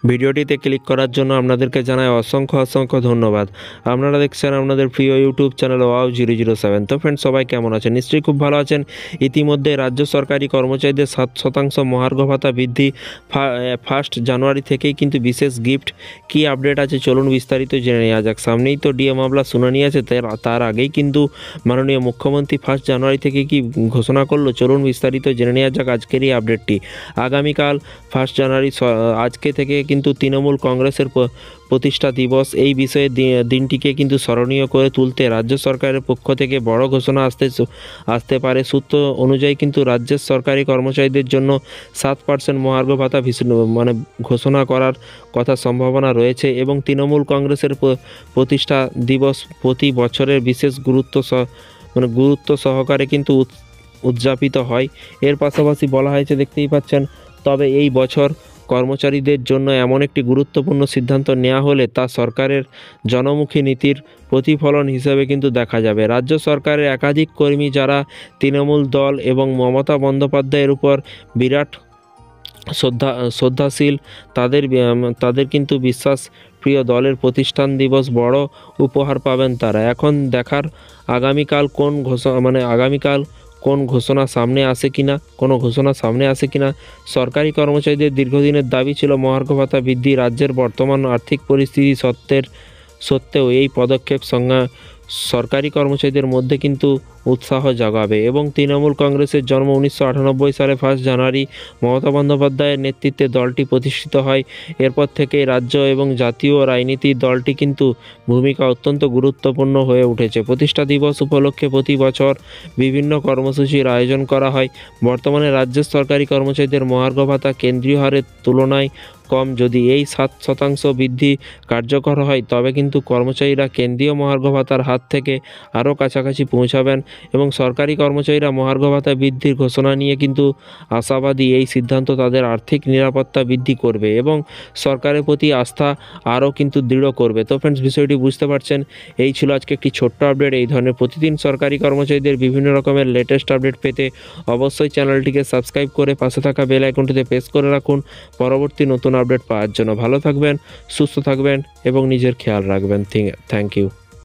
ভিডিওটিতে ক্লিক করার জন্য আপনাদেরকে জানাই অসংখ্য ধন্যবাদ। আপনারা দেখছেন আপনাদের প্রিয় ইউটিউব চ্যানেল ওয়াও 007। তো ফ্রেন্ডস, সবাই কেমন আছেন? নিশ্চয়ই খুব ভালো আছেন। ইতিমধ্যে রাজ্য সরকারি কর্মচারীদের 7% মহার্ঘ ভাতা বৃদ্ধি 1 জানুয়ারি থেকেই কিন্তু বিশেষ গিফট। কি আপডেট আছে চলুন বিস্তারিত জেনে নেওয়া যাক। সামনেই তো ডিএ মামলা শুনানি আছে, তার আগেই কিন্তু মাননীয় মুখ্যমন্ত্রী 1 জানুয়ারি থেকে কি ঘোষণা করলো, চলুন বিস্তারিত জেনে নেওয়া যাক আজকের এই আপডেটটি। আগামীকাল 1 জানুয়ারি আজকে থেকে কিন্তু তৃণমূল কংগ্রেসের প্রতিষ্ঠা দিবস। এই বিষয়ে দিনটিকে কিন্তু স্মরণীয় করে তুলতে রাজ্য সরকারের পক্ষ থেকে বড় ঘোষণা আসতে পারে। সূত্র অনুযায়ী কিন্তু রাজ্যের সরকারি কর্মচারীদের জন্য 7% মহার্ঘ ভাতা ঘোষণা করার কথা সম্ভাবনা রয়েছে এবং তৃণমূল কংগ্রেসের প্রতিষ্ঠা দিবস প্রতি বছরের বিশেষ গুরুত্ব সহকারে কিন্তু উদযাপিত হয়। এর পাশাপাশি বলা হয়েছে, দেখতেই পাচ্ছেন, তবে এই বছর কর্মচারীদের জন্য এমন একটি গুরুত্বপূর্ণ সিদ্ধান্ত নেওয়া হলে তা সরকারের জনমুখী নীতির প্রতিফলন হিসেবে কিন্তু দেখা যাবে। রাজ্য সরকারের একাধিক কর্মী যারা তৃণমূল দল এবং মমতা বন্দ্যোপাধ্যায়ের উপর বিরাট শ্রদ্ধাশীল, তাদের কিন্তু বিশ্বাস প্রিয় দলের প্রতিষ্ঠান দিবস বড় উপহার পাবেন তারা। এখন দেখার আগামীকাল কোন ঘোষণা সামনে আসে কিনা। সরকারি কর্মচারীদের দীর্ঘদিনের দাবি ছিল মহার্ঘ ভাতা বৃদ্ধি। রাজ্যের বর্তমান আর্থিক পরিস্থিতি সত্ত্বেও এই পদক্ষেপ সরকারি কর্মচারীদের মধ্যে কিন্তু উৎসাহ জাগাবে এবং তৃণমূল কংগ্রেসের জন্ম 1998 সালে 1 জানুয়ারি মমতা বন্দ্যোপাধ্যায়ের নেতৃত্বে দলটি প্রতিষ্ঠিত হয়। এরপর থেকেই রাজ্য এবং জাতীয় রাজনীতির দলটি কিন্তু ভূমিকা অত্যন্ত গুরুত্বপূর্ণ হয়ে উঠেছে। প্রতিষ্ঠা দিবস উপলক্ষে প্রতি বছর বিভিন্ন কর্মসূচির আয়োজন করা হয়। বর্তমানে রাজ্যের সরকারি কর্মচারীদের মহার্ঘ ভাতা কেন্দ্রীয় হারের তুলনায় কম। যদি এই 7% বৃদ্ধি কার্যকর হয় তবে কিন্তু কর্মচারীরা কেন্দ্রীয় মহার্ঘ ভাতার হাত থেকে আরও কাছাকাছি পৌঁছাবেন এবং সরকারি কর্মচারীরা মহার্ঘ ভাতা বৃদ্ধির ঘোষণা নিয়ে কিন্তু আশাবাদী। এই সিদ্ধান্ত তাদের আর্থিক নিরাপত্তা বৃদ্ধি করবে এবং সরকারের প্রতি আস্থা আরও কিন্তু দৃঢ় করবে। তো ফ্রেন্ডস, বিষয়টি বুঝতে পারছেন। এই ছিল আজকে একটি ছোট্ট আপডেট। এই ধরনের প্রতিদিন সরকারি কর্মচারীদের বিভিন্ন রকমের লেটেস্ট আপডেট পেতে অবশ্যই চ্যানেলটিকে সাবস্ক্রাইব করে পাশে থাকা বেল আইকনটিতে প্রেস করে রাখুন পরবর্তী নতুন আপডেট পাওয়ার জন্য। ভালো থাকবেন, সুস্থ থাকবেন এবং নিজের খেয়াল রাখবেন। Thank you.